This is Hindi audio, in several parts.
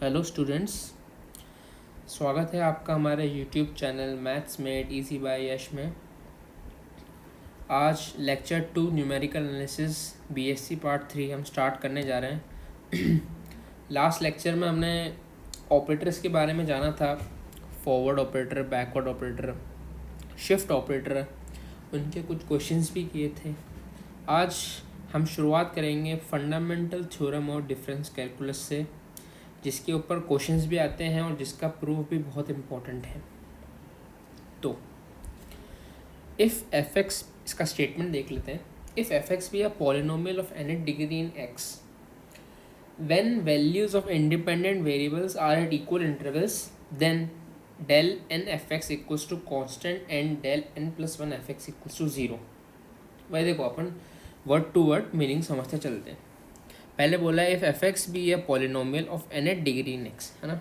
हेलो स्टूडेंट्स, स्वागत है आपका हमारे YouTube channel maths made easy by Yash में। आज lecture 2 numerical analysis BSc part 3 हम स्टार्ट करने जा रहे हैं। लास्ट लेक्चर में हमने ऑपरेटर्स के बारे में जाना था, forward operator, backward operator, shift operator, उनके कुछ क्वेश्चंस भी किए थे। आज हम शुरुआत करेंगे फंडामेंटल थ्योरम और डिफरेंस कैलकुलस से, जिसके ऊपर क्वेश्चंस भी आते हैं और जिसका प्रूफ भी बहुत इम्पोर्टेंट है। तो इफ़ एफ एक्स, इसका स्टेटमेंट देख लेते हैं। If f x be a polynomial of any degree in x when values of independent variables are at equal intervals then del n f x equals to constant and del n plus one f x equals to zero. भाई देखो, अपन वर्ड टू वर्ड मीनिंग समझते चलते हैं। पहले बोला है if f x be a polynomial of nth degree in x, है ना।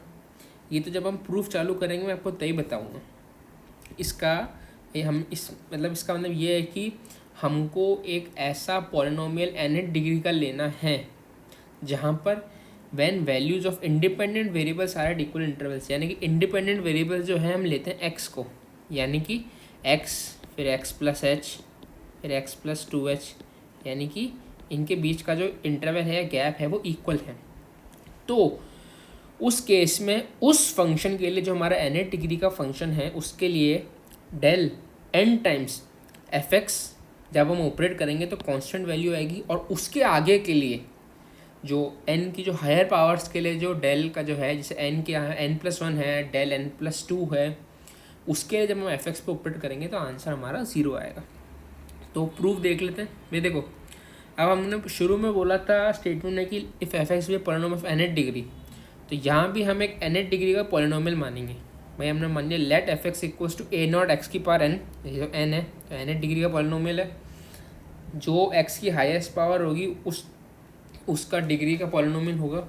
ये तो जब हम प्रूफ चालू करेंगे मैं आपको तभी बताऊंगा। इसका इसका मतलब ये है कि हमको एक ऐसा पॉलिनोमियल एन एट डिग्री का लेना है जहाँ पर when values of independent variables are at equal intervals, यानी कि इंडिपेंडेंट वेरिएबल्स जो है हम लेते हैं एक्स को, यानी कि एक्स फिर एक्स प्लस एच फिर एक्स प्लस टू एच, यानी कि इनके बीच का जो इंटरवल है, गैप है, वो इक्वल है। तो उस केस में उस फंक्शन के लिए जो हमारा एन एट डिग्री का फंक्शन है, उसके लिए del n times f x जब हम ऑपरेट करेंगे तो कांस्टेंट वैल्यू आएगी, और उसके आगे के लिए जो एन की जो हायर पावर्स के लिए जो डेल का जो है, जैसे एन के यहाँ एन प्लस वन है, डेल एन प्लस टू है, उसके लिए जब हम एफ एक्स पे ऑपरेट करेंगे तो आंसर हमारा ज़ीरो आएगा। तो प्रूफ देख लेते हैं। ये देखो, अब हमने शुरू में बोला था स्टेटमेंट है कि इफ़ एफ एक्स भी polynomial of nth degree, तो यहाँ भी हम एक एन एट डिग्री का पॉलिनोमियल मानेंगे। भाई हमने मान लिया let f x equals to a naught x की पावर एन, जो एन है तो एन एट डिग्री का पॉलिनोमियल है। जो एक्स की हाईएस्ट पावर होगी उसका डिग्री का पॉलिनोमियल होगा।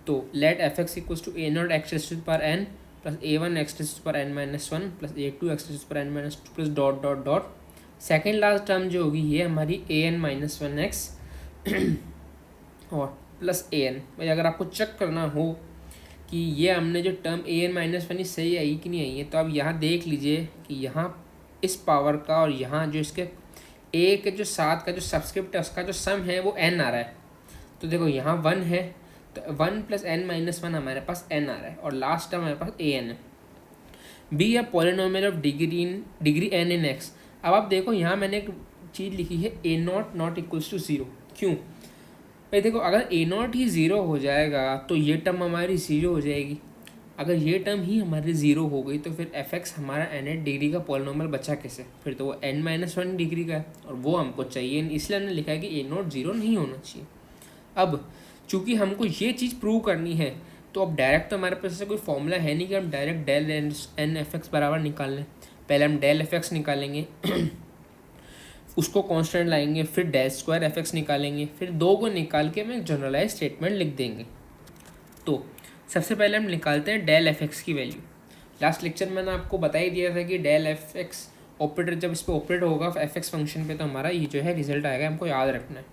तो let f x equals to a naught x to power n plus a one x to power n minus one plus a two x to power n minus two plus dot dot dot. Second last term जो होगी ये हमारी a n minus one x और प्लस ए एन। भाई अगर आपको चेक करना हो कि ये हमने जो टर्म ए एन माइनस वन सही आई कि नहीं आई है, तो आप यहाँ देख लीजिए कि यहाँ इस पावर का और यहाँ जो इसके ए के जो साथ का जो सब्सक्रिप्ट है उसका जो सम है वो एन आ रहा है। तो देखो यहाँ वन है तो one plus n minus one हमारे पास एन आ रहा है, और लास्ट टर्म हमारे पास ए एन है। Be a polynomial of degree n in x. अब आप देखो यहाँ मैंने एक चीज़ लिखी है a naught not equals to zero. क्यों भाई? देखो, अगर ए नॉट ही ज़ीरो हो जाएगा तो ये टर्म हमारी ज़ीरो हो जाएगी। अगर ये टर्म ही हमारी ज़ीरो हो गई तो फिर एफ एक्स हमारा एन एट डिग्री का पॉलिनोमियल बचा कैसे? फिर तो वो एन माइनस वन डिग्री का है और वो हमको चाहिए, इसलिए हमने लिखा है कि ए नॉट ज़ीरो नहीं होना चाहिए। अब चूँकि हमको ये चीज़ प्रूव करनी है तो अब डायरेक्ट तो हमारे पास ऐसा कोई फॉर्मूला है नहीं कि हम direct del n f x बराबर निकाल लें। पहले हम डेल एफ एक्स निकालेंगे उसको कांस्टेंट लाएंगे, फिर डेल स्क्वायर एफ एक्स निकालेंगे, फिर दो को निकाल के हम एक जनरलाइज स्टेटमेंट लिख देंगे। तो सबसे पहले हम निकालते हैं डेल एफ एक्स की वैल्यू। लास्ट लेक्चर में मैंने आपको बता ही दिया था कि डेल एफ एक्स ऑपरेटर जब इस पर ऑपरेट होगा एफ एक्स फंक्शन पे तो हमारा ये जो है रिजल्ट आएगा, हमको याद रखना है।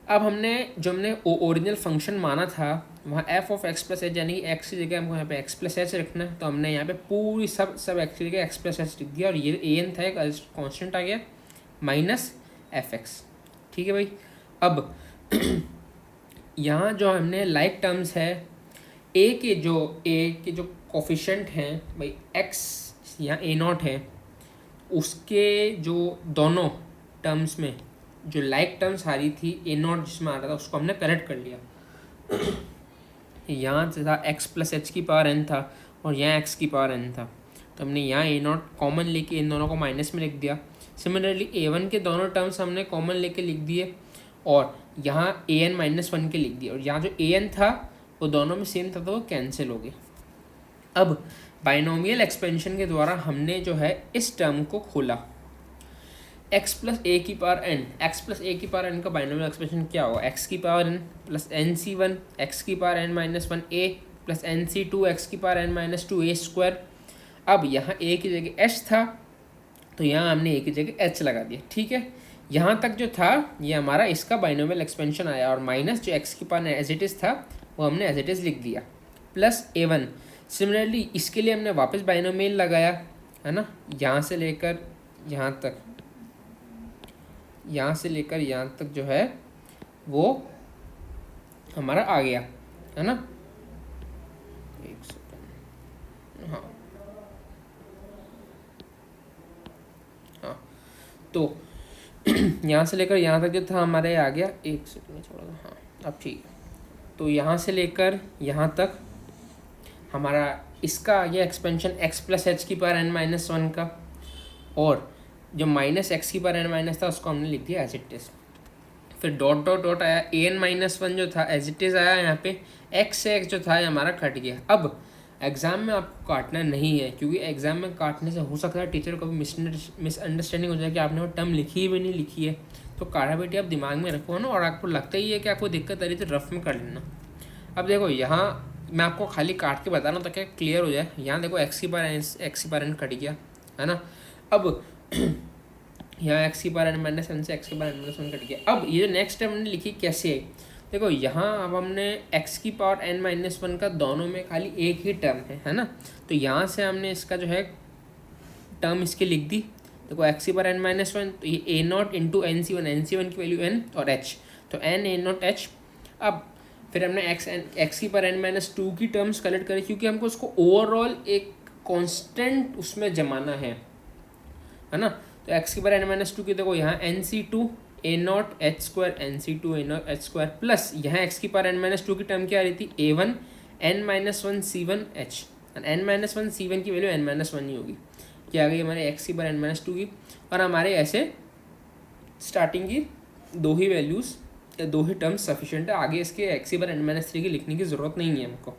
अब हमने ओरिजिनल फंक्शन माना था वहाँ F of x plus H, यानी कि एक्स की जगह हमको यहाँ पे एक्स प्लस एच रखना है, तो हमने यहाँ पे पूरी सब एक्स की जगह एक्स प्लस एच लिख दिया, और ये ए एन था एक कांस्टेंट आ गया माइनस एफ एक्स। ठीक है भाई। अब यहाँ जो हमने लाइक टर्म्स है ए के जो कोफिशेंट हैं भाई एक्स, यहाँ ए नॉट है, उसके जो दोनों टर्म्स में जो लाइक टर्म्स आ रही थी ए नॉट जिसमें आ रहा था उसको हमने करेक्ट कर लिया। यहाँ से था एक्स प्लस एच की पावर एन था और यहाँ एक्स की पावर एन था, तो हमने यहाँ ए नॉट कॉमन लेके इन दोनों को माइनस में लिख दिया। सिमिलरली ए वन के दोनों टर्म्स हमने कॉमन लेके लिख दिए और यहाँ ए एन माइनस वन के लिख दिए, और यहाँ जो ए एन था वो दोनों में सेम था तो वो कैंसिल हो गए। अब बाइनोमियल एक्सपेंशन के द्वारा हमने जो है इस टर्म को खोला, एक्स प्लस ए की power n. X plus a की पावर एन का बाइनोमियल एक्सपेंशन क्या होगा? एक्स की power n plus n C one x की power n minus one a plus n C two x की power n minus two a square. अब यहाँ ए की जगह एच था तो यहाँ हमने ए की जगह एच लगा दिया। ठीक है, यहाँ तक जो था ये हमारा इसका बाइनोमियल एक्सपेंशन आया, और माइनस जो एक्स की पावर एज इट इज़ था वो हमने एज इट इज़ लिख दिया, प्लस A1। सिमिलरली इसके लिए हमने वापस बाइनोमियल लगाया, है ना, यहाँ से लेकर यहाँ तक, यहाँ से लेकर यहाँ तक जो है वो हमारा आ गया, है ना। एक सेकंड, हाँ हाँ, तो यहाँ से लेकर यहाँ तक जो था हमारे आ गया, एक सेकंड छोड़ा था, हाँ अब ठीक है। तो यहाँ से लेकर यहाँ तक हमारा इसका आ गया एक्सपेंशन x प्लस एच की पावर n-1 का, और जो माइनस एक्स की पावर n-, था उसको हमने लिख दिया एज इट इज़। फिर डॉट डॉट डॉट आया, an-1 जो था एज इट इज़ आया, यहाँ पे x से x जो था हमारा कट गया। अब एग्ज़ाम में आपको काटना नहीं है, क्योंकि एग्ज़ाम में काटने से हो सकता है टीचर को भी मिसअंडरस्टैंडिंग हो जाए कि आपने वो टर्म लिखी ही भी नहीं लिखी है। तो काटा बेटी आप दिमाग में रखो ना, और आपको लगता ही है कि आपको दिक्कत आ रही है तो रफ में कर लेना। अब देखो यहाँ मैं आपको खाली काट के बता रहा हूँ ताकि क्लियर हो जाए। यहाँ देखो x की पावर n कट गया, है ना। अब यहाँ x की पावर n-1 से x की पावर n-1 कट गया। अब ये जो नेक्स्ट टर्म हमने लिखी कैसे है, देखो यहाँ अब हमने x की पावर n-1 का दोनों में खाली एक ही टर्म है ना। तो यहाँ से हमने इसका जो है टर्म इसके लिख दी। देखो x की पावर n-1, तो ये a0 इंटू n-1 की वैल्यू n और h, तो n a0 h। अब फिर हमने x की पावर n-2 की टर्म्स कलेक्ट करी, क्योंकि हमको उसको ओवरऑल एक कांस्टेंट उसमें जमाना है ना। तो x की पावर n-2 की देखो यहाँ nc2 a0 h² nc2 a0 h² plus यहाँ x की पावर n-2 की टर्म क्या आ रही थी, a1 n-1 c1 h, n-1 c1 की वैल्यू n-1 ही होगी। क्या आ गई हमारे x की पावर n-2 की, और हमारे ऐसे स्टार्टिंग की दो ही वैल्यूज़ या दो ही टर्म्स सफिशिएंट है, आगे इसके x की पावर n-3 की लिखने की ज़रूरत नहीं है हमको।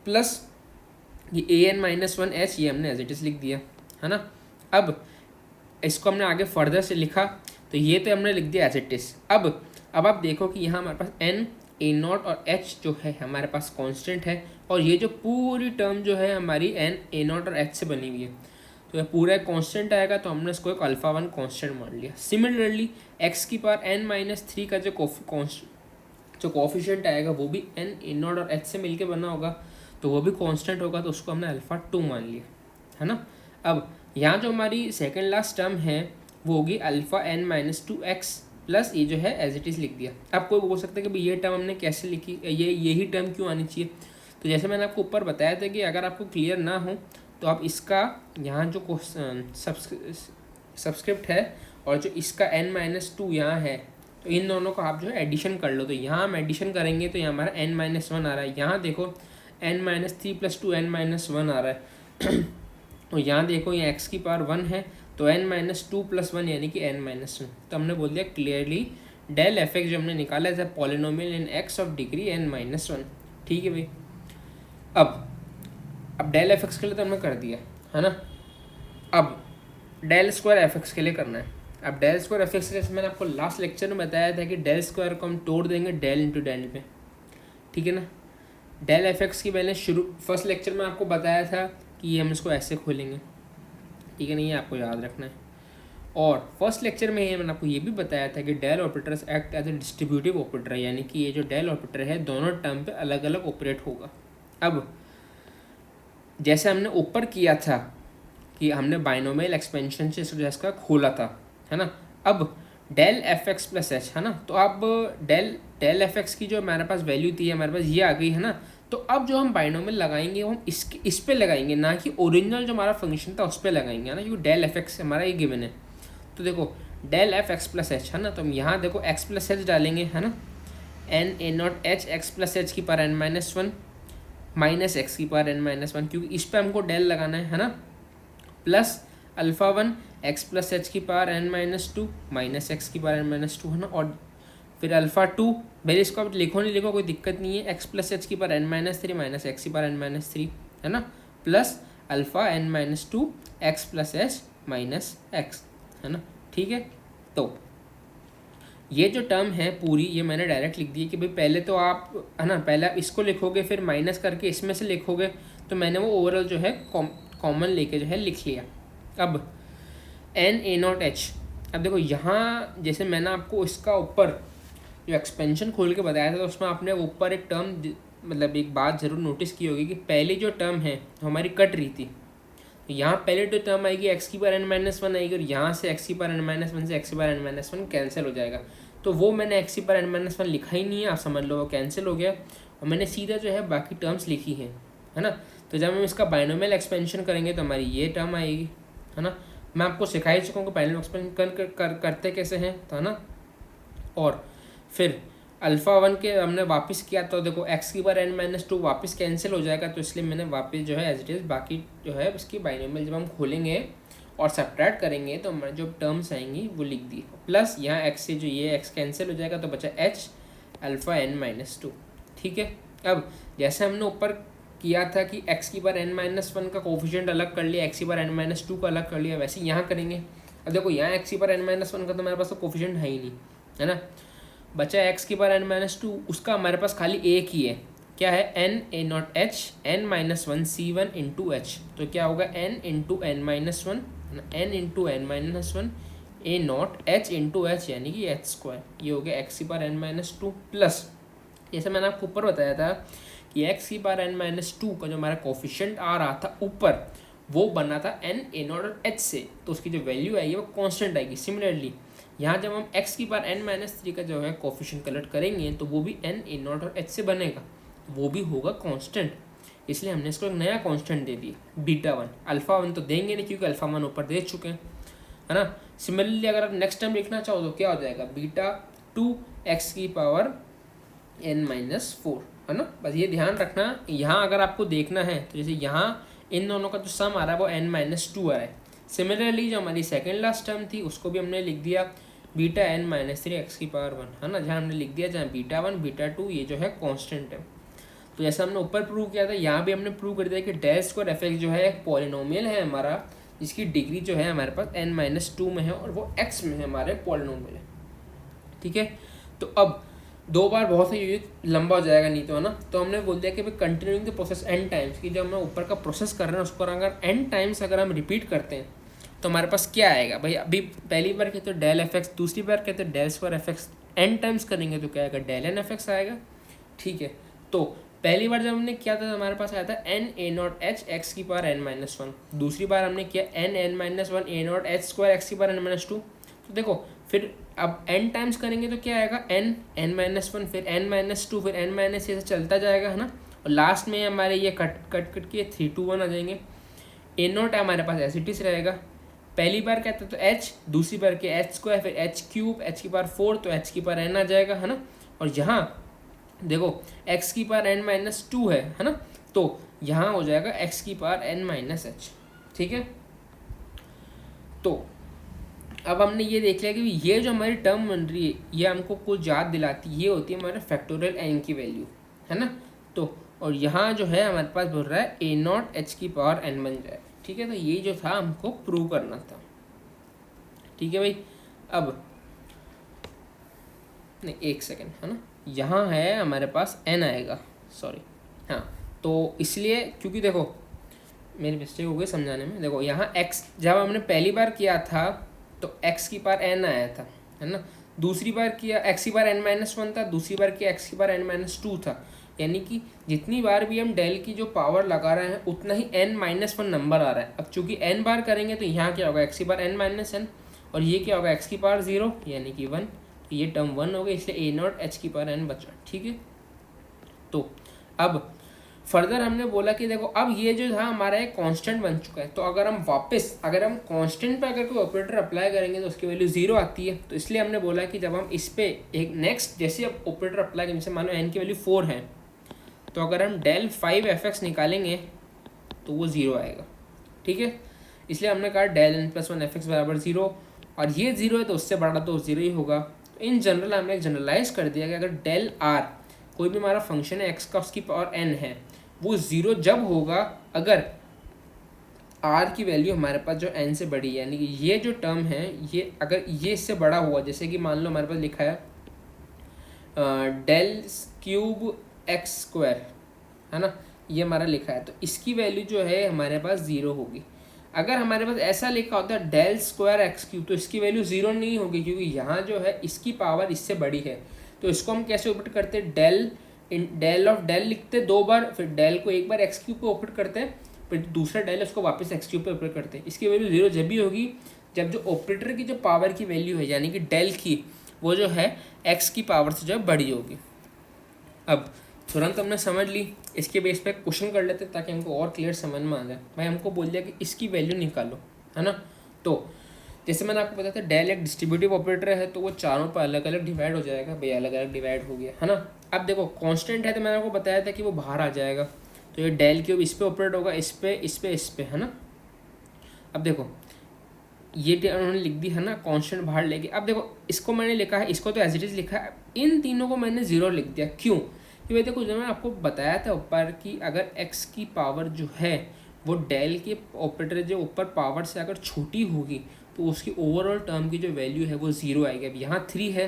प्लस ये an-1 h ये हमने एज इट इज़ लिख दिया, है ना। अब इसको हमने आगे फर्दर से लिखा, तो ये तो हमने लिख दिया एज इट इज़। अब आप देखो कि यहाँ हमारे पास n a0 और h जो है हमारे पास कांस्टेंट है, और ये जो पूरी टर्म जो है हमारी n a0 और h से बनी हुई है, तो ये पूरा कांस्टेंट आएगा, तो हमने इसको एक अल्फ़ा 1 कांस्टेंट मान लिया। सिमिलरली x की पावर n-3 का जो कोफिशिएंट आएगा वो भी n a0 और h से मिलके बना होगा, तो वो भी कांस्टेंट होगा, तो उसको हमने अल्फ़ा 2 मान लिया, है ना। अब यहाँ जो हमारी सेकेंड लास्ट टर्म है वो होगी अल्फ़ा n-2x प्लस ये जो है एज इट इज़ लिख दिया। अब कोई बोल सकता है कि भाई ये टर्म हमने कैसे लिखी, यही टर्म क्यों आनी चाहिए। तो जैसे मैंने आपको ऊपर बताया था कि अगर आपको क्लियर ना हो तो आप इसका यहाँ जो सब्सक्रिप्ट है और जो इसका n-2 यहाँ है, तो इन दोनों का आप जो है एडिशन कर लो। तो यहाँ हम एडिशन करेंगे तो यहाँ हमारा n-1 आ रहा है, यहाँ देखो n-3 + 2 n-1 आ रहा है और यहाँ देखो ये x की पावर 1 है, तो n-2 + 1 यानी कि n-1। तो हमने बोल दिया क्लियरली डेल एफ एक्स जो हमने निकाला है polynomial in x of degree n-1। ठीक है भाई। अब डेल एफ एक्स के लिए तो हमने कर दिया, है ना। अब डेल स्क्वायर एफ एक्स के लिए करना है। अब डेल स्क्वायर एफ एक्स जैसे मैंने आपको लास्ट लेक्चर में बताया था कि डेल स्क्वायर को हम तोड़ देंगे डेल इंटू डेल पे, ठीक है ना। डेल एफ एक्स की मैंने फर्स्ट लेक्चर में आपको बताया था कि ये हम इसको ऐसे खोलेंगे, ठीक है ना, ये आपको याद रखना है। और फर्स्ट लेक्चर में मैंने आपको ये भी बताया था कि del operators act as a distributive operator, यानी कि ये जो डेल ऑपरेटर है दोनों टर्म पे अलग अलग ऑपरेट होगा। अब जैसे हमने ऊपर किया था कि हमने बाइनोमियल एक्सपेंशन से इसका खोला था, है ना। अब del F x plus h, है ना, तो अब डेल एफ एक्स की जो हमारे पास वैल्यू थी हमारे पास ये आ गई, है ना। तो अब जो हम बाइनोमियल लगाएंगे वो हम इस पे लगाएंगे, ना कि ओरिजिनल जो हमारा फंक्शन था उस पर लगाएंगे, है ना, क्योंकि डेल एफ एक्स हमारा ये गिवन है। तो देखो del F x plus h, है ना, तो हम यहाँ देखो एक्स प्लस एच डालेंगे, है ना, n a0 h x plus H की पावर n-1 माइनस एक्स की पावर n-1, क्योंकि इस पर हमको डेल लगाना है ना, plus alpha 1 x plus H की पावर n-2 माइनस एक्स की पावर n-2, है ना। और फिर अल्फ़ा 2, भाई इसको आप लिखो नहीं लिखो कोई दिक्कत नहीं है, x प्लस एच की पावर n-3 माइनस एक्स की पावर n-3, है ना, plus alpha n-2 x plus H minus x, है ना। ठीक है, तो ये जो टर्म है पूरी ये मैंने डायरेक्ट लिख दी है कि भाई पहले तो आप, है ना, पहले आप इसको लिखोगे फिर माइनस करके इसमें से लिखोगे, तो मैंने वो ओवरऑल जो है कॉमन लेके जो है लिख लिया। अब n a0 h, अब देखो यहाँ जैसे मैंने आपको इसका ऊपर जो एक्सपेंशन खोल के बताया था तो उसमें आपने ऊपर एक टर्म मतलब एक बात ज़रूर नोटिस की होगी कि पहली जो टर्म है हमारी कट रही थी, तो यहाँ पहले जो टर्म आएगी एक्स की पावर n-1 आएगी और यहाँ से एक्स की पावर n-1 से एक्स की पावर n-1 कैंसिल हो जाएगा। तो वो मैंने एक्स की पावर n-1 लिखा ही नहीं है, आप समझ लो वो कैंसिल हो गया और मैंने सीधा जो है बाकी टर्म्स लिखी हैं, है ना। तो जब हम इसका बाइनोमियल एक्सपेंशन करेंगे तो हमारी ये टर्म आएगी, है ना। मैं आपको सिखा ही चुका हूँ कि बाइनोमियल एक्सपेंशन करते कैसे हैं, तो है ना। और फिर अल्फ़ा 1 के हमने वापस किया तो देखो एक्स की पावर n-2 वापस कैंसिल हो जाएगा, तो इसलिए मैंने वापस जो है एज इट इज़ बाकी जो है उसकी बाइनोमियल जब हम खोलेंगे और सब्ट्रैक्ट करेंगे तो हमारे जो टर्म्स आएंगी वो लिख दी, प्लस यहाँ एक्स से जो ये एक्स कैंसिल हो जाएगा तो बचा एच अल्फ़ा n-2। ठीक है। अब जैसे हमने ऊपर किया था कि एक्स की पावर n-1 का कोफिशिएंट अलग कर लिया, एक्स की पावर n-2 का अलग कर लिया, वैसे यहाँ करेंगे। अब देखो यहाँ एक्स की पावर n-1 का तो मेरे पास तो कोफिशिएंट है ही नहीं, है ना। बचा एक्स की पावर n-2, उसका हमारे पास खाली एक ही है, क्या है n(a0h n-1c1 इंटू एच। तो क्या होगा n into n-1 n into n-1 a0h into H यानी कि एच स्क्वायर, ये हो गया एक्स की पावर n-2 प्लस जैसे मैंने आपको ऊपर बताया था कि एक्स की पावर n-2 का जो हमारा कोफिशिएंट आ रहा था ऊपर वो बना था n a0 और h से, तो उसकी जो वैल्यू आएगी वो कांस्टेंट आएगी। सिमिलरली यहाँ जब हम x की पावर n-3 का जो है कोफिशिएंट कलेक्ट करेंगे तो वो भी n a0 और h से बनेगा, वो भी होगा कांस्टेंट, इसलिए हमने इसको एक नया कांस्टेंट दे दिया बीटा 1। अल्फ़ा 1 तो देंगे नहीं क्योंकि अल्फ़ा 1 ऊपर दे चुके हैं, है ना। सिमिलरली अगर आप नेक्स्ट टाइम लिखना चाहो तो क्या हो जाएगा बीटा 2x की पावर n-4, है ना। बस ये ध्यान रखना, यहाँ अगर आपको देखना है तो जैसे यहाँ इन दोनों का जो सम आ रहा है वो n-2 आ रहा है। सिमिलरली जो हमारी सेकेंड लास्ट टर्म थी उसको भी हमने लिख दिया बीटा n-3 एक्स की पावर 1, है ना, जहाँ हमने लिख दिया जहाँ बीटा 1 बीटा 2 ये जो है कांस्टेंट है। तो जैसा हमने ऊपर प्रूव किया था यहाँ भी हमने प्रूव कर दिया कि डेल स्क्वायर एफ एक्स जो है एक पॉलिनोमियल है हमारा, जिसकी डिग्री जो है हमारे पास n-2 में है और वो x में है हमारे पॉलिनोमियल है। ठीक है। तो अब दो बार बहुत से लंबा हो जाएगा नहीं तो, है ना। तो हमने बोल दिया कि भाई continuing the process n times, कि जब हम ऊपर का प्रोसेस कर रहे हैं उसको अगर n टाइम्स अगर हम रिपीट करते हैं तो हमारे पास क्या आएगा भाई। अभी पहली बार कहते तो डेल एफ एक्स, दूसरी बार कहते del square f x, n times करेंगे तो क्या आएगा डेल एन एफ एक्स आएगा। ठीक है। तो पहली बार जब हमने किया था तो हमारे पास आया था n a0h x की पावर n-1, दूसरी बार हमने किया n n-1 a0h square x की पावर n-2। तो देखो फिर अब n टाइम्स करेंगे तो क्या आएगा n n-1 फिर n-2 फिर n-, ऐसे चलता जाएगा, है ना। और लास्ट में हमारे ये कट के 3 2 1 आ जाएंगे। a0 हमारे पास एज इट इज रहेगा, पहली बार कहते तो h, दूसरी बार के h स्क्वायर फिर h क्यूब h की पावर 4 तो h की पावर n आ जाएगा, है ना। और यहाँ देखो x की पावर n-2 है ना, तो यहाँ हो जाएगा x की पावर n-h। ठीक है। तो अब हमने ये देख लिया कि ये जो हमारी टर्म बन रही है ये हमको कुछ याद दिलाती है, ये होती है हमारे फैक्टोरियल n की वैल्यू, है ना। तो और यहाँ जो है हमारे पास बोल रहा है a0h की पावर n बन जाए। ठीक है। तो ये जो था हमको प्रूव करना था। ठीक है भाई। अब नहीं एक सेकेंड, है ना, यहाँ है हमारे पास n आएगा, सॉरी, हाँ। तो इसलिए क्योंकि देखो मेरी मिस्टेक हो गई समझाने में, देखो यहाँ x जब हमने पहली बार किया था तो x की पावर n आया था, है ना। दूसरी बार किया x की पावर n-1 था, दूसरी बार किया x की पावर n-2 था, यानी कि जितनी बार भी हम डेल की जो पावर लगा रहे हैं उतना ही n-1 नंबर आ रहा है। अब चूंकि n बार करेंगे तो यहाँ क्या होगा x की पावर n-n और ये क्या होगा x की पावर 0 यानी कि 1, तो ये टर्म 1 हो गई, इसलिए a0h की पावर n बचा। ठीक है। तो अब फर्दर हमने बोला कि देखो अब ये जो था हमारा एक कांस्टेंट बन चुका है, तो अगर हम कांस्टेंट पे अगर कोई ऑपरेटर अप्लाई करेंगे तो उसकी वैल्यू 0 आती है। तो इसलिए हमने बोला कि जब हम इस पे एक नेक्स्ट जैसे अब ऑपरेटर अप्लाई करेंगे, जैसे मानो n की वैल्यू 4 है, तो अगर हम डेल 5f(x) निकालेंगे तो वो 0 आएगा। ठीक है। इसलिए हमने कहा डेल n+1 f(x) बराबर 0, और ये 0 है तो उससे बड़ा तो 0 ही होगा। तो इन जनरल हमने जनरलाइज कर दिया कि अगर डेल r कोई भी हमारा फंक्शन है x का उसकी पावर n है, वो 0 जब होगा अगर r की वैल्यू हमारे पास जो n से बड़ी है, यानी कि ये जो टर्म है ये अगर ये इससे बड़ा हुआ, जैसे कि मान लो हमारे पास लिखा है डेल क्यूब एक्स स्क्वायर, है ना, ये हमारा लिखा है, तो इसकी वैल्यू जो है हमारे पास 0 होगी। अगर हमारे पास ऐसा लिखा होता है डेल स्क्वायर एक्स क्यूब तो इसकी वैल्यू 0 नहीं होगी, क्योंकि यहाँ जो है इसकी पावर इससे बड़ी है। तो इसको हम कैसे ऑपरेट करते हैं, डेल ऑफ डेल लिखते 2 बार, फिर डेल को एक बार एक्स क्यूब पे ऑपरेट करते हैं, फिर दूसरा डेल उसको वापस एक्स क्यूब पे ऑपरेट करते हैं। इसकी वैल्यू 0 जब भी होगी जब जो ऑपरेटर की जो पावर की वैल्यू है यानी कि डेल की, वो जो है एक्स की पावर से जो है बड़ी होगी। अब तुरंत हमने समझ ली, इसके बेस पे क्वेश्चन कर लेते ताकि हमको और क्लियर समझ में आ जाए। भाई हमको बोल दिया कि इसकी वैल्यू निकालो, है ना। तो जैसे मैंने आपको बताया था डेल एक डिस्ट्रीब्यूटिव ऑपरेटर है, तो वो चारों पर अलग अलग डिवाइड हो जाएगा। भाई अलग अलग डिवाइड हो गया, है ना। अब देखो कांस्टेंट है तो मैंने आपको बताया था कि वो बाहर आ जाएगा, तो ये डेल क्यूब इस पे ऑपरेट होगा, इस पे इस पे इस पे, है ना। अब देखो ये उन्होंने लिख दी, है ना, कांस्टेंट बाहर लेके। अब देखो इसको मैंने लिखा है, इसको तो एज इट इज लिखा है, इन तीनों को मैंने 0 लिख दिया। क्यों? क्योंकि देखो जो मैं आपको बताया था ऊपर कि अगर x की पावर जो है वो डेल के ऑपरेटर जो ऊपर पावर से अगर छोटी होगी तो उसकी ओवरऑल टर्म की जो वैल्यू है वो 0 आएगी। अब यहाँ 3 है,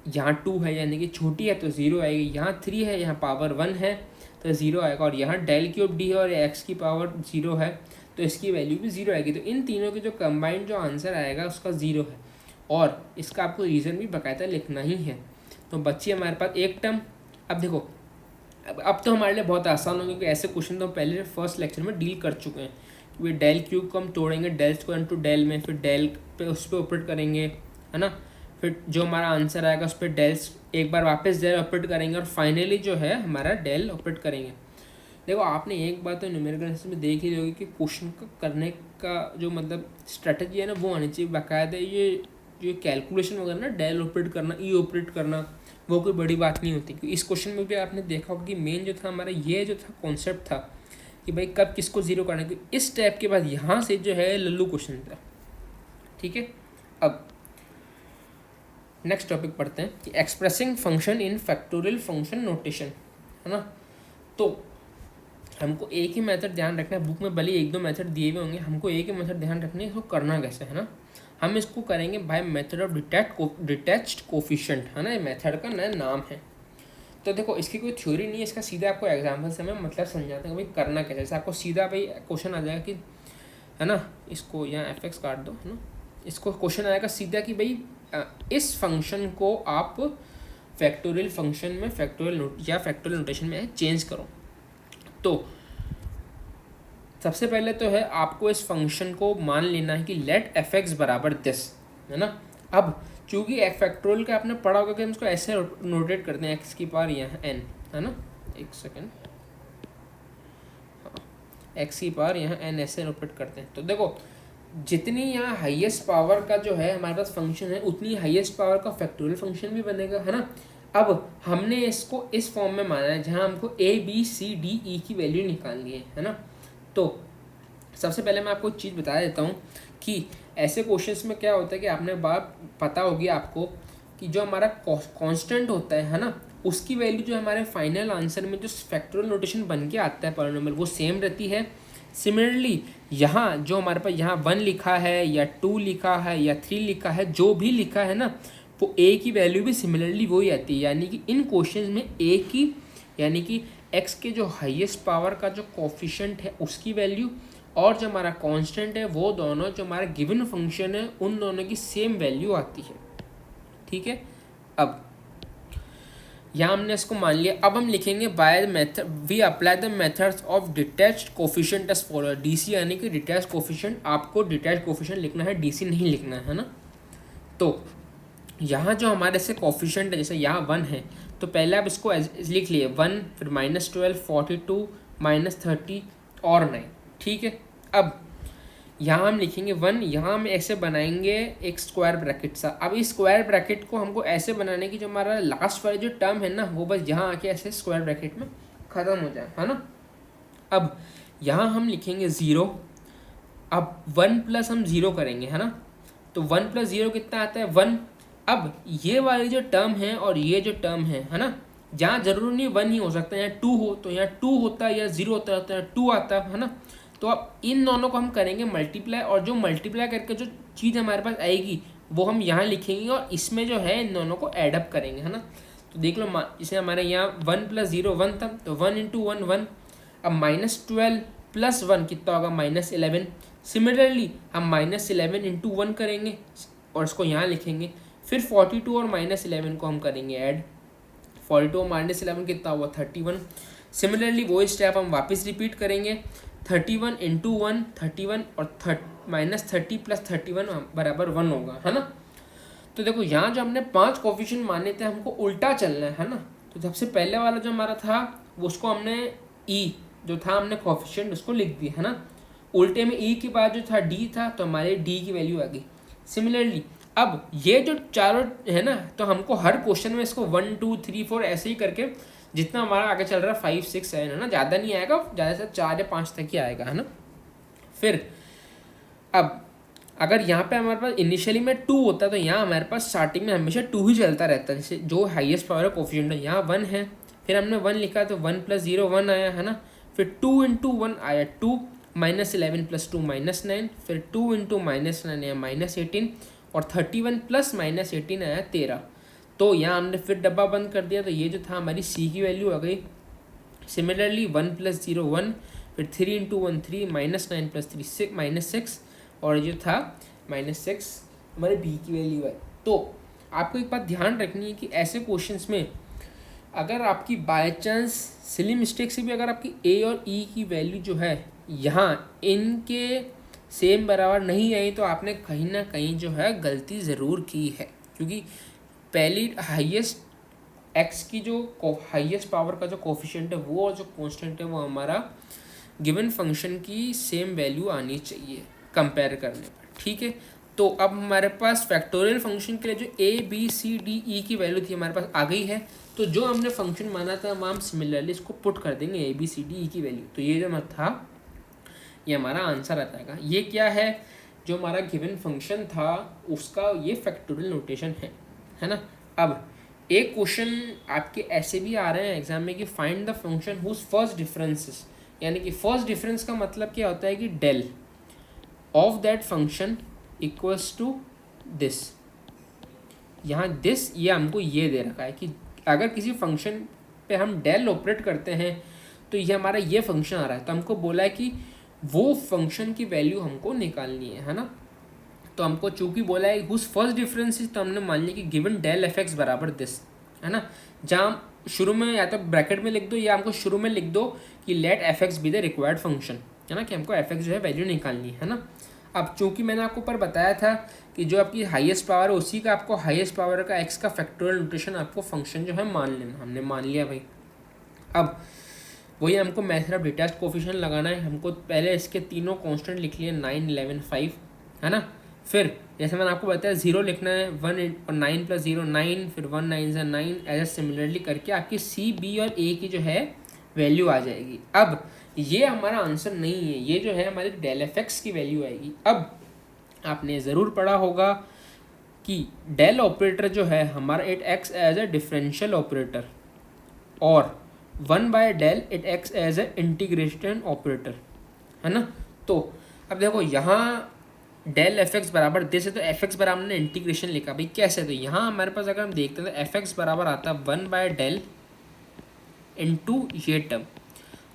यहाँ 2 है, यानी कि छोटी है तो 0 आएगी। यहाँ 3 है, यहाँ पावर 1 है तो 0 आएगा। और यहाँ डेल क्यूब डी है और x की पावर 0 है तो इसकी वैल्यू भी 0 आएगी। तो इन तीनों के जो कंबाइंड जो आंसर आएगा उसका 0 है, और इसका आपको रीज़न भी बाकायदा लिखना ही है। तो बच्ची हमारे पास एक टर्म। अब देखो अब तो हमारे लिए बहुत आसान होगा क्योंकि ऐसे क्वेश्चन तो हम पहले फर्स्ट लेक्चर में डील कर चुके हैं कि भाई डेल क्यूब को हम तोड़ेंगे डेल स्क्वायर इंटू डेल में, फिर डेल पे उस पर ऑपरेट करेंगे, है ना। फिर जो हमारा आंसर आएगा उस पर डेल एक बार वापस डेल ऑपरेट करेंगे, और फाइनली जो है हमारा डेल ऑपरेट करेंगे। देखो आपने एक बात तो न्यूमेरिकल एनालिसिस में देख ही होगी कि क्वेश्चन का करने का जो मतलब स्ट्रेटजी है ना वो आनी चाहिए बाकायदा। ये जो कैलकुलेशन वगैरह ना, डेल ऑपरेट करना, ई ऑपरेट करना, वो कोई बड़ी बात नहीं होती। क्योंकि इस क्वेश्चन में भी आपने देखा होगा कि मेन जो था हमारा ये जो था कॉन्सेप्ट था कि भाई कब किसको 0 करना है। इस स्टेप के बाद यहाँ से जो है लल्लू क्वेश्चन था, ठीक है। अब नेक्स्ट टॉपिक पढ़ते हैं कि expressing function in factorial function notation, है ना। तो हमको एक ही मेथड ध्यान रखना है, बुक में भले 1-2 मेथड दिए हुए होंगे, हमको एक ही मेथड ध्यान रखना है, इसको करना कैसे, है ना। हम इसको करेंगे by method of detached coefficient, है ना। ये मेथड का नया नाम है। तो देखो इसकी कोई थ्योरी नहीं है, इसका सीधा आपको एग्जाम्पल से मैं मतलब समझाता हूँ भाई करना कैसे। जैसे आपको सीधा भाई क्वेश्चन आ जाएगा कि, है ना, इसको यहाँ fx काट दो, है ना। इसको क्वेश्चन आएगा सीधा कि भाई इस फंक्शन को आप फैक्टोरियल फंक्शन में फैक्टोरियल नोटेशन में चेंज करो। तो सबसे पहले तो है आपको इस फंक्शन को मान लेना है कि लेट fx बराबर दिस, है ना। अब चूँकि फैक्टोरियल का आपने पढ़ा होगा कि हम इसको ऐसे नोटेट करते हैं, x की पावर यहाँ n, है ना, एक सेकेंड, हाँ, x की पावर यहाँ n ऐसे नोटेट करते हैं। तो देखो जितनी यहाँ हाईएस्ट पावर का जो है हमारे पास फंक्शन है उतनी हाईएस्ट पावर का फैक्टोरियल फंक्शन भी बनेगा, है ना। अब हमने इसको इस फॉर्म में माना है जहाँ हमको a b c d e की वैल्यू निकालनी है ना। तो सबसे पहले मैं आपको एक चीज़ बता देता हूँ कि ऐसे क्वेश्चंस में क्या होता है कि आपने बात पता होगी आपको कि जो हमारा कांस्टेंट होता है ना, उसकी वैल्यू जो हमारे फाइनल आंसर में जो फैक्टोरियल नोटेशन बन के आता है पॉलिनोमियल, वो सेम रहती है। सिमिलरली यहाँ जो हमारे पास यहाँ 1 लिखा है या 2 लिखा है या 3 लिखा है, जो भी लिखा है ना, वो a की वैल्यू भी सिमिलरली वही आती है। यानी कि इन क्वेश्चंस में a की यानी कि x के जो हाईएस्ट पावर का जो कोफिशिएंट है उसकी वैल्यू और जो हमारा कांस्टेंट है वो दोनों जो हमारा गिवन फंक्शन है उन दोनों की सेम वैल्यू आती है, ठीक है। अब यहाँ हमने इसको मान लिया। अब हम लिखेंगे by method we apply the methods of detached coefficient as follow. DC यानी कि डिटैच कोफिशिएंट, आपको डिटैच कोफिशिएंट लिखना है, डीसी नहीं लिखना है ना। तो यहाँ जो हमारे से कोफिशिएंट है, जैसे यहाँ 1 है तो पहले आप इसको लिख लिए 1, फिर -12, 42, -30 और 9, ठीक है। अब यहाँ हम लिखेंगे 1, यहाँ हम ऐसे बनाएंगे एक स्क्वायर ब्रैकेट सा। अब इस स्क्वायर ब्रैकेट को हमको ऐसे बनाने की जो हमारा लास्ट वाली जो टर्म है ना वो बस यहाँ आके ऐसे स्क्वायर ब्रैकेट में ख़त्म हो जाए, है ना। अब यहाँ हम लिखेंगे 0। अब 1 प्लस हम 0 करेंगे, है ना। तो 1 + 0 कितना आता है 1। अब ये वाली जो टर्म है और ये जो टर्म है ना, जहाँ जरूरी नहीं 1 ही हो सकता है, यहाँ 2 हो तो यहाँ 2 होता है, या 0 होता है तो यहाँ 2 आता है ना। तो अब इन दोनों को हम करेंगे मल्टीप्लाई, और जो मल्टीप्लाई करके जो चीज़ हमारे पास आएगी वो हम यहाँ लिखेंगे और इसमें जो है इन दोनों को एडअप करेंगे, है ना। तो देख लो इसे हमारे यहाँ 1 + 0 1 था, तो 1 × 1 1। अब -12 + 1 कितना होगा -11। सिमिलरली हम -11 × 1 करेंगे और इसको यहाँ लिखेंगे। फिर 42 और -11 को हम करेंगे ऐड। 42 और -11 कितना हुआ 31। सिमिलरली वही स्टेप हम वापस रिपीट करेंगे। 31 इंटू 1 31 और -30 + 31 बराबर 1 होगा, है ना। तो देखो यहाँ जो हमने 5 कोफिशिएंट माने थे, हमको उल्टा चलना है ना। तो सबसे पहले वाला जो हमारा था उसको हमने ई जो था हमने कोफिशिएंट उसको लिख दिया, है ना। उल्टे में ई के बाद जो था डी था, तो हमारे डी की वैल्यू आ गई। सिमिलरली अब ये जो चारों है ना, तो हमको हर क्वेश्चन में इसको 1 2 3 4 ऐसे ही करके जितना हमारा आगे चल रहा है 5 6 7 है ना, ज़्यादा नहीं आएगा, ज़्यादा से 4 या 5 तक ही आएगा, है ना। फिर अब अगर यहाँ पे हमारे पास इनिशियली में 2 होता है, तो यहाँ हमारे पास स्टार्टिंग में हमेशा 2 ही चलता रहता है, जैसे जो हाईएस्ट पावर है कोफिशिएंट है, यहाँ 1 है, फिर हमने 1 लिखा तो 1 + 0 1 आया, है ना। फिर 2 इंटू 1 आया 2, -11 + 2 -9, फिर 2 इंटू -9 आया -18, और 31 + -18 आया 13। तो यहाँ हमने फिर डब्बा बंद कर दिया, तो ये जो था हमारी सी की वैल्यू आ गई। सिमिलरली 1 + 0 1, फिर 3 इंटू 1 3, -9 + 3 -6, और ये जो था -6 हमारे बी की वैल्यू है। तो आपको एक बात ध्यान रखनी है कि ऐसे क्वेश्चंस में अगर आपकी बाय चांस सिली मिस्टेक से भी अगर आपकी ए और ई की वैल्यू जो है यहाँ इनके सेम बराबर नहीं आई, तो आपने कहीं ना कहीं जो है गलती ज़रूर की है, क्योंकि पहली हाईएस्ट एक्स की जो हाईएस्ट पावर का जो कोफिशिएंट है वो और जो कांस्टेंट है वो हमारा गिवन फंक्शन की सेम वैल्यू आनी चाहिए कंपेयर करने पर, ठीक है। तो अब हमारे पास फैक्टोरियल फंक्शन के लिए जो A B C D E की वैल्यू थी हमारे पास आ गई है। तो जो हमने फंक्शन माना था वहाँ हम सिमिलरली इसको पुट कर देंगे A B C D E की वैल्यू। तो ये जो था ये हमारा आंसर आता है। ये क्या है, जो हमारा गिवन फंक्शन था उसका ये फैक्टोरियल नोटेशन है ना। अब एक क्वेश्चन आपके ऐसे भी आ रहे हैं एग्जाम में कि find the function whose first differences, यानी कि फर्स्ट डिफरेंस का मतलब क्या होता है कि del of that function equals to this. यहाँ दिस ये हमको ये दे रखा है कि अगर किसी फंक्शन पे हम डेल ऑपरेट करते हैं तो ये हमारा ये फंक्शन आ रहा है, तो हमको बोला है कि वो फंक्शन की वैल्यू हमको निकालनी है ना। तो हमको चूंकि बोला है हुज फर्स्ट डिफरेंस, तो हमने मान लिया कि गिवन डेल एफ एक्स बराबर दिस, है ना। जहाँ शुरू में या तो ब्रैकेट में लिख दो या हमको शुरू में लिख दो कि let f x be the required function, है ना, कि हमको एफ एक्स जो है वैल्यू निकालनी है ना। अब चूंकि मैंने आपको ऊपर बताया था कि जो आपकी हाईएस्ट पावर है उसी का आपको हाईएस्ट पावर का एक्स का फैक्टोरियल नोटेशन आपको फंक्शन जो है मान लेना, हमने मान लिया भाई। अब वही हमको मेथड ऑफ डिटैच्ड कोफिशिएंट लगाना है। हमको पहले इसके तीनों कांस्टेंट लिख लिए 9 11 5, है ना। फिर जैसे मैंने आपको बताया 0 लिखना है, 1 और 9 + 0 9, फिर 1 9 × 9 ऐसा सिमिलरली करके आपकी सी बी और ए की जो है वैल्यू आ जाएगी। अब ये हमारा आंसर नहीं है, ये जो है हमारी डेल एफ एक्स की वैल्यू आएगी। अब आपने ज़रूर पढ़ा होगा कि डेल ऑपरेटर जो है हमारा it acts as a differential operator, और 1/del it acts as a integration operator, है ना। तो अब देखो यहाँ डेल एफ एक्स बराबर दिस है, तो एफ एक्स बराबर हमने इंटीग्रेशन लिखा भाई कैसे। तो यहाँ हमारे पास अगर हम देखते हैं तो एफ एक्स बराबर आता है 1/del इंटू ये टर्म।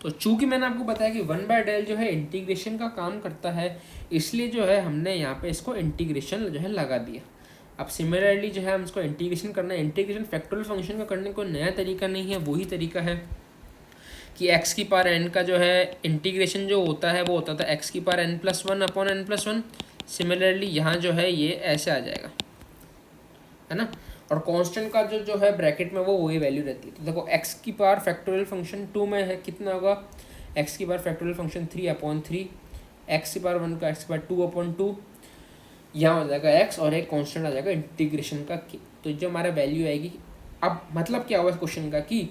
तो चूंकि मैंने आपको बताया कि 1/del जो है इंटीग्रेशन का काम करता है, इसलिए जो है हमने यहाँ पे इसको इंटीग्रेशन जो है लगा दिया। अब सिमिलरली जो है हम इसको इंटीग्रेशन करना है, इंटीग्रेशन फैक्टोरियल फंक्शन का करने को नया तरीका नहीं है, वही तरीका है कि एक्स की पावर एन का जो है इंटीग्रेशन जो होता है वो होता था एक्स की पावर n+1/n+1। सिमिलरली यहाँ जो है ये ऐसे आ जाएगा, है ना। और कांस्टेंट का जो है ब्रैकेट में वो वही वैल्यू रहती है। तो देखो एक्स की पावर फैक्टोरियल फंक्शन 2 में है कितना होगा, एक्स की पावर फैक्टोरियल फंक्शन 3/3, एक्स की पावर 1 का एक्स की पावर 2/2, यहाँ हो जाएगा एक्स और एक कांस्टेंट आ जाएगा इंटीग्रेशन का k। तो जो हमारा वैल्यू आएगी, अब मतलब क्या हुआ इस क्वेश्चन का कि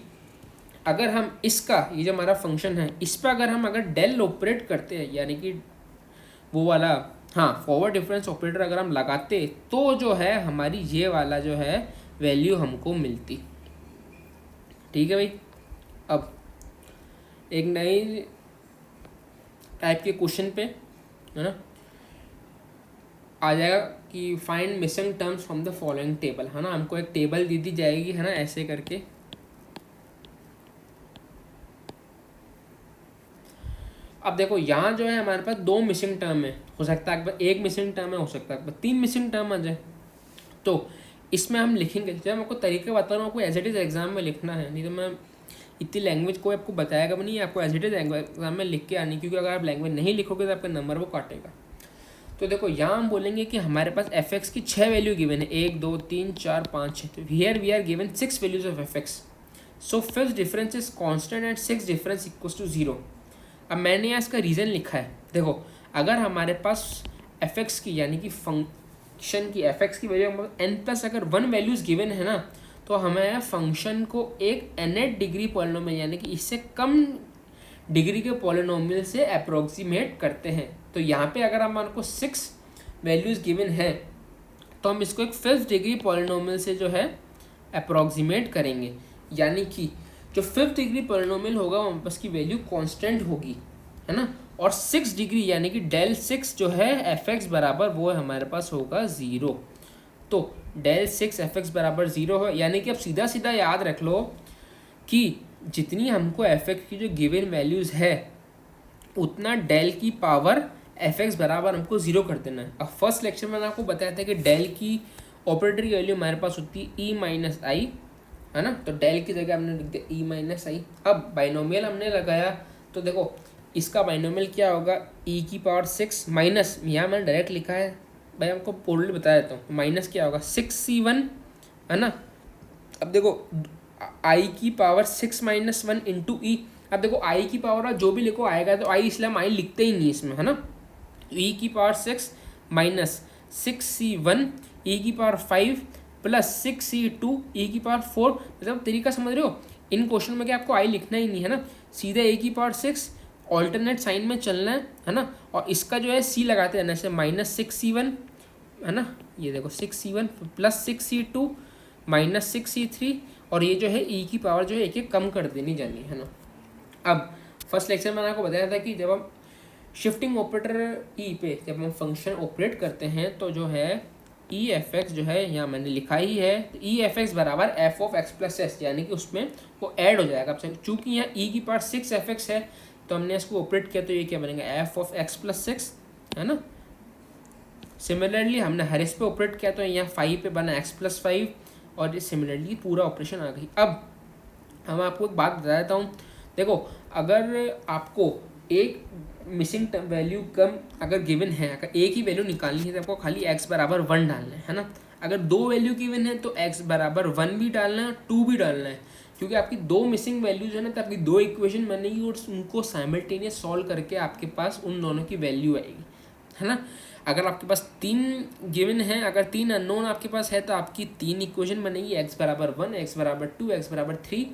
अगर हम इसका ये जो हमारा फंक्शन है इस पर अगर डेल ऑपरेट करते हैं, यानी कि वो वाला हाँ फॉरवर्ड डिफरेंस ऑपरेटर अगर हम लगाते तो जो है हमारी ये वाला जो है वैल्यू हमको मिलती, ठीक है भाई। अब एक नई टाइप के क्वेश्चन पे, है ना, आ जाएगा कि find missing terms from the following table, है ना। हमको एक टेबल दी जाएगी, है ना, ऐसे करके। अब देखो यहाँ जो है हमारे पास 2 मिसिंग टर्म है, हो सकता है एक मिसिंग टर्म है, हो सकता है 3 मिसिंग टर्म आ जाए। तो इसमें हम लिखेंगे, जब आपको तरीका बता रहा हूँ, आपको एज इट इज़ एग्जाम में लिखना है, नहीं तो मैं इतनी लैंग्वेज को आपको बताएगा भी नहीं, आपको एज इट इज़ एग्जाम में लिख के आनी, क्योंकि अगर आप लैंग्वेज नहीं लिखोगे तो आपका नंबर वो काटेगा। तो देखो यहाँ हम बोलेंगे कि हमारे पास एफ एक्स की 6 वैल्यू गिवन है, 1 2 3 4 5 6, तो here we are given 6 values of F X. So fifth difference is constant and 6 difference equals to 0। अब मैंने यहाँ इसका रीज़न लिखा है। देखो अगर हमारे पास एफ एक्स की यानी कि फंक्शन की एफ एक्स की वैल्यू एन प्लस अगर 1 वैल्यूज़ गिवन है ना, तो हमें फंक्शन को एक nth डिग्री पॉलिनोमियल यानी कि इससे कम डिग्री के पॉलिनोमियल से अप्रोक्सीमेट करते हैं। तो यहाँ पे अगर हमारे को 6 वैल्यूज़ गिवन है तो हम इसको एक 5th डिग्री पॉलिनोमियल से जो है अप्रोक्सीमेट करेंगे, यानी कि जो 5th डिग्री पॉलिनोमियल होगा वहाँ पर उसकी वैल्यू कांस्टेंट होगी, है ना। और 6 डिग्री यानी कि डेल 6 जो है एफ एक्स बराबर वो हमारे पास होगा 0। तो डेल 6 एफ एक्स बराबर 0 है, यानी कि अब सीधा सीधा याद रख लो कि जितनी हमको एफ एक्स की जो गिवन वैल्यूज़ है उतना डेल की पावर एफ एक्स बराबर हमको 0 कर देना है। अब फर्स्ट लेक्चर में मैंने आपको बताया था कि डेल की ऑपरेटर की वैल्यू हमारे पास होती है ई माइनस आई, है ना। तो डेल की जगह हमने लिख दिया ई माइनस आई। अब बाइनोमियल हमने लगाया तो देखो इसका बाइनोमियल क्या होगा, ई की पावर 6 माइनस, यहाँ मैंने डायरेक्ट लिखा है भाई, आपको पोलली बता देता हूँ, माइनस क्या होगा 6c1, है ना। अब देखो आई की पावर 6 माइनस 1 इंटू ई। अब देखो आई की पावर जो भी लिखो आएगा तो आई, इसलिए हम आई लिखते ही नहीं इसमें, है ना। ई की पावर 6 माइनस 6c1 ई की पावर 5 प्लस 6c2 ई की पावर 4। मतलब तरीका समझ रहे हो, इन क्वेश्चन में क्या आपको आई लिखना ही नहीं, है ना। सीधे ए की पावर 6 ऑल्टरनेट साइन में चलना है ना। और इसका जो है सी लगाते रहना, जैसे माइनस 6c1, है ना। ये देखो 6c1 plus 6c2 minus 6c3, और ये जो है ई की पावर जो है एक कम कर देनी जानी, है ना। अब फर्स्ट लेक्चर में मैंने आपको बताया था कि जब हम शिफ्टिंग ऑपरेटर ई पे जब हम फंक्शन ऑपरेट करते हैं तो जो है ई एफ एक्स जो है यहाँ मैंने लिखा ही है, ई एफ एक्स बराबर F of x plus S, यानी कि उसमें वो ऐड हो जाएगा। अब चूँकि यहाँ ई की पावर 6 एफ एक्स है तो हमने इसको ऑपरेट किया तो ये क्या बनेगा एफ ऑफ एक्स प्लस 6, है ना। सिमिलरली हमने हर इस पे ऑपरेट किया तो यहाँ 5 पे बना एक्स प्लस 5, और ये सिमिलरली पूरा ऑपरेशन आ गई। अब हम आपको एक बात बता देता हूँ, देखो अगर आपको एक मिसिंग वैल्यू कम अगर गिवन है, अगर एक ही वैल्यू निकालनी है तो आपको खाली x बराबर 1 डालना है ना। अगर 2 वैल्यू गिवन है तो x बराबर 1 भी डालना है 2 भी डालना है, क्योंकि आपकी 2 मिसिंग वैल्यूज है ना, तो आपकी 2 इक्वेशन बनेगी और उनको साइमल्टेनियस सॉल्व करके आपके पास उन दोनों की वैल्यू आएगी, है ना। अगर आपके पास 3 गिवन है, अगर 3 अननोन आपके पास है तो आपकी 3 इक्वेशन बनेगी, x बराबर 1, x बराबर 2, x बराबर 3,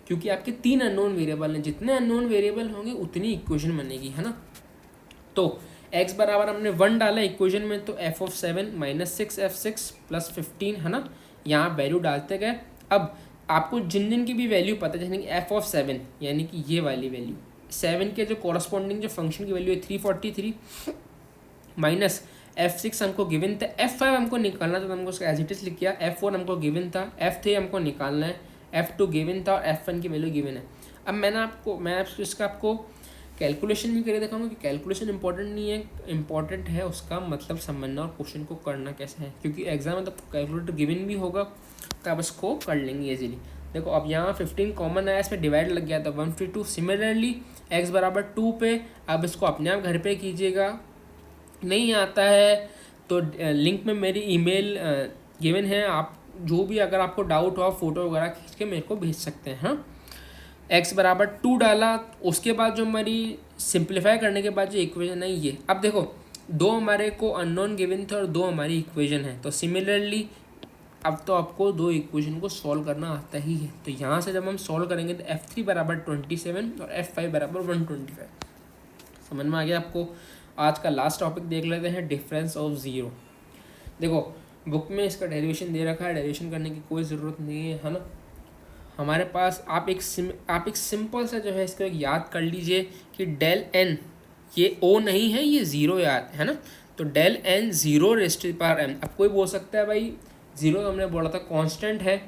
क्योंकि आपके 3 अननोन वेरिएबल हैं। जितने अननोन वेरिएबल होंगे उतनी इक्वेशन बनेगी, है ना। तो x बराबर हमने 1 डाला इक्वेशन में, तो f of 7 minus 6f6 plus 15, है ना। यहाँ वैल्यू डालते गए। अब आपको जिन जिन की भी वैल्यू पता है, जैसे कि f ऑफ 7 यानी कि ये वाली वैल्यू 7 के जो कॉरस्पॉन्डिंग जो फंक्शन की वैल्यू है 343 माइनस f6 हमको गिवन था, f5 हमको निकालना था तो हमको उसका एज इट इज लिख किया, f4 हमको गिवन था, f3 हमको निकालना है, f2 गिवन था और f1 की वैल्यू गिवन है। अब मैं इसका आपको कैलकुलेशन नहीं करके दिखाऊंगा कि कैलकुलेशन इंपॉर्टेंट नहीं है, इंपॉर्टेंट है उसका मतलब समझना और क्वेश्चन को करना कैसे है, क्योंकि एग्जाम में तो कैलकुलेटर गिवन भी होगा तो आप इसको कर लेंगे इजीली। देखो अब यहाँ 15 कॉमन आया, इसमें डिवाइड लग गया था 152। सिमिलरली x बराबर 2 पे अब इसको अपने आप घर पे कीजिएगा, नहीं आता है तो लिंक में मेरी ईमेल गिवन है, आप जो भी अगर आपको डाउट हो फोटो वगैरह खींच के मेरे को भेज सकते हैं। हाँ, x बराबर 2 डाला, उसके बाद जो हमारी सिंप्लीफाई करने के बाद जो इक्वेशन है ये, अब देखो 2 हमारे को अननोन गिवन थे और 2 हमारी इक्वेशन है, तो सिमिलरली अब तो आपको 2 इक्वेशन को सॉल्व करना आता ही है। तो यहाँ से जब हम सॉल्व करेंगे तो f3 बराबर 27 और f5 बराबर 125। समझ में आ गया आपको। आज का लास्ट टॉपिक देख लेते हैं, डिफरेंस ऑफ ज़ीरो। देखो बुक में इसका डेरिवेशन दे रखा है, डेरिवेशन करने की कोई ज़रूरत नहीं है ना। हमारे पास आप एक सिंपल सा जो है इसको एक याद कर लीजिए कि डेल एन, ये ओ नहीं है ये ज़ीरो याद है ना। तो del N 0 raise to the power m। अब कोई बोल सकता है भाई 0 हमने बोला था कांस्टेंट है,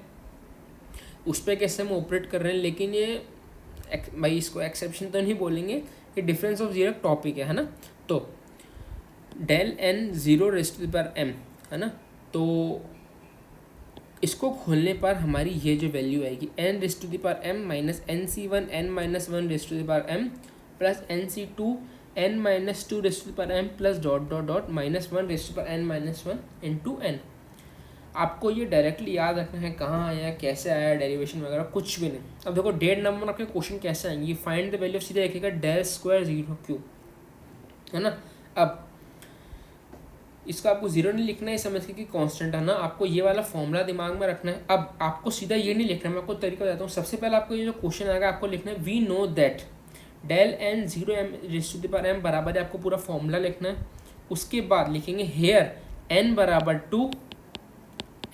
उस पर कैसे हम ऑपरेट कर रहे हैं, लेकिन ये भाई इसको एक्सेप्शन तो नहीं बोलेंगे, ये डिफरेंस ऑफ ज़ीरो टॉपिक है ना। तो del N 0 raise to the power m, है ना। तो इसको खोलने पर हमारी ये जो वैल्यू आएगी n⁻m minus NC1 n-1m plus NC2 n-2m plus dot dot dot -1n-1 into n। आपको ये डायरेक्टली याद रखना है कहाँ आया, कैसे आया, डेरिवेशन वगैरह कुछ भी नहीं। अब देखो डेढ़ नंबर आपके क्वेश्चन कैसे आएंगे, फाइंड द वैल्यू ऑफ सीधे लिखेगा del स्क्वायर 0 क्यूब, है ना। अब इसका आपको जीरो नहीं लिखना है, समझ के कि कांस्टेंट है ना, आपको ये वाला फॉर्मूला दिमाग में रखना है। अब आपको सीधा ये नहीं लिखना है, मैं आपको तरीका बताता हूँ। सबसे पहले आपको ये जो क्वेश्चन आएगा आपको लिखना है we know that del n0m बराबर है, आपको पूरा फॉर्मूला लिखना है। उसके बाद लिखेंगे हेयर n बराबर 2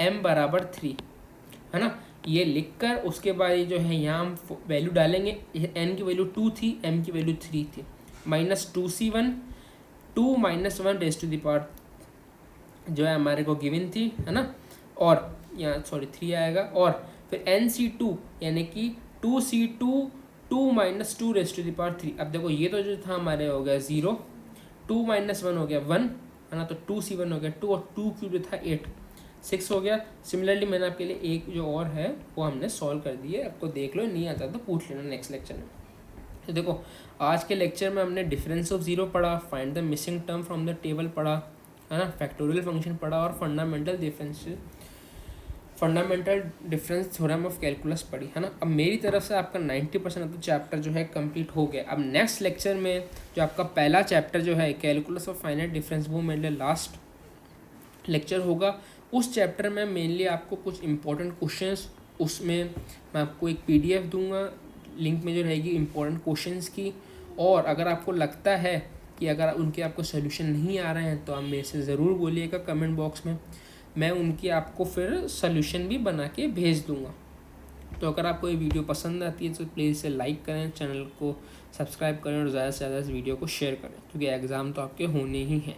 m बराबर 3, है ना। ये लिखकर उसके बाद ये जो है यहाँ हम वैल्यू डालेंगे, n की वैल्यू 2 थी, m की वैल्यू 3 थी, -2c1 2 - 1 rays to the power जो है हमारे को गिवन थी, है ना। और यहाँ 3 आएगा, और फिर NC2 यानी कि 2C2 2 - 2 rays to the power 3। अब देखो ये तो जो था हमारे हो गया 0, 2 - 1 हो गया 1, है ना। तो 2C1 हो गया 2, और 2 क्यूब जो था 8, 6 हो गया। सिमिलरली मैंने आपके लिए एक जो और है वो हमने सॉल्व कर दी है, आपको देख लो, नहीं आता तो पूछ लेना नेक्स्ट लेक्चर में। तो देखो आज के लेक्चर में हमने डिफरेंस ऑफ जीरो पढ़ा, find the missing term from the table पढ़ा, है ना, फैक्टोरियल फंक्शन पढ़ा, और fundamental difference theorem of calculus पढ़ी, है ना। अब मेरी तरफ से आपका 90% ऑफ द चैप्टर जो है कंप्लीट हो गया। अब नेक्स्ट लेक्चर में जो आपका पहला चैप्टर जो है कैलकुलस ऑफ फाइनाइट डिफरेंस, वो मेरे लिए लास्ट लेक्चर होगा। उस चैप्टर में मेनली आपको कुछ इंपॉर्टेंट क्वेश्चंस, उसमें मैं आपको एक PDF दूंगा, लिंक में जो रहेगी इंपॉर्टेंट क्वेश्चंस की। और अगर आपको लगता है कि अगर उनके आपको सोल्यूशन नहीं आ रहे हैं तो आप मेरे से ज़रूर बोलिएगा कमेंट बॉक्स में, मैं उनकी आपको फिर सोल्यूशन भी बना के भेज दूंगा। तो अगर आपको ये वीडियो पसंद आती है तो प्लीज़ इसे लाइक करें, चैनल को सब्सक्राइब करें, और ज़्यादा से ज़्यादा इस वीडियो को शेयर करें, क्योंकि एग्ज़ाम तो आपके होने ही हैं।